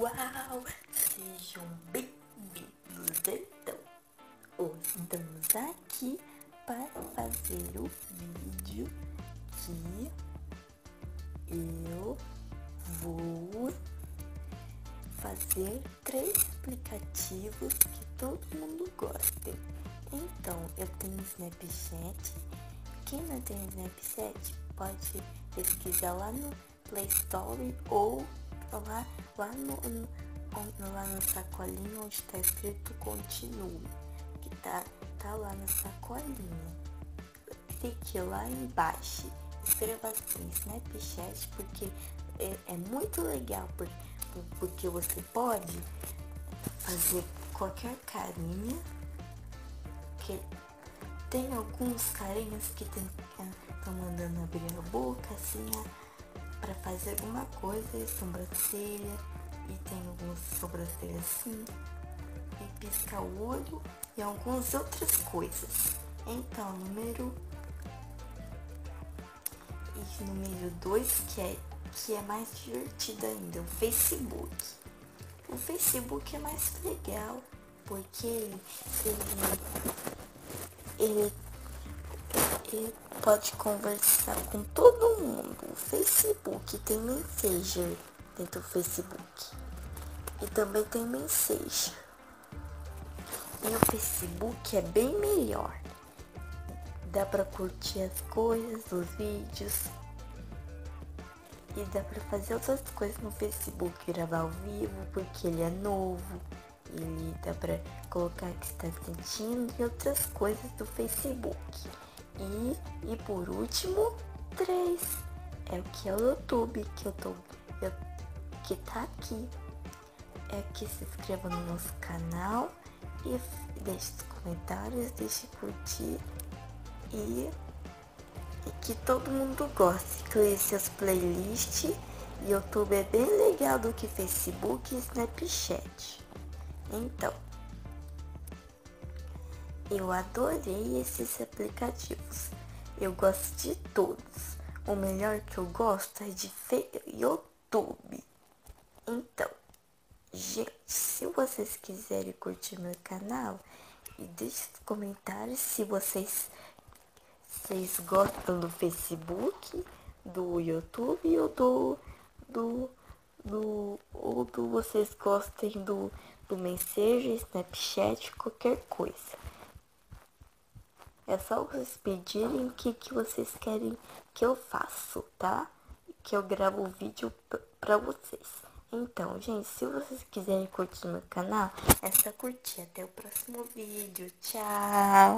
pessoal, sejam bem-vindos. Então, hoje estamos aqui para fazer o vídeo que eu vou fazer 3 aplicativos que todo mundo gosta. Então, eu tenho Snapchat. Quem não tem Snapchat pode pesquisar lá no Play Store ou lá no sacolinho onde está escrito continue, que tá lá na sacolinha. Clique lá embaixo, escreva assim Snapchat, porque é muito legal, porque você pode fazer qualquer carinha, que tem alguns carinhas que estão mandando abrir a boca assim, para fazer alguma coisa, sobrancelha, e tem algumas sobrancelhas assim, e pisca o olho e algumas outras coisas. Então, número 2, que é mais divertido ainda, o Facebook. O Facebook é mais legal, porque ele pode conversar com todo mundo. O Facebook tem Messenger dentro do Facebook. E também tem Messenger. E o Facebook é bem melhor. Dá pra curtir as coisas, os vídeos. E dá pra fazer outras coisas no Facebook. Gravar ao vivo, porque ele é novo. E dá pra colocar o que está sentindo e outras coisas do Facebook. E por último, 3, é o que é o YouTube, que tá aqui. É que se inscreva no nosso canal e deixe os comentários, deixe curtir e que todo mundo goste. Crie seus playlists. YouTube é bem legal do que Facebook e Snapchat. Então, eu adorei esses aplicativos. Eu gosto de todos. O melhor que eu gosto é de YouTube. Então, gente, se vocês quiserem curtir meu canal, e deixe nos comentários se vocês gostam do Facebook, do YouTube ou vocês gostem do Messenger, Snapchat, qualquer coisa. É só vocês pedirem o que vocês querem que eu faça, tá? Que eu gravo o vídeo pra vocês. Então, gente, se vocês quiserem curtir meu canal, é só curtir. Até o próximo vídeo. Tchau!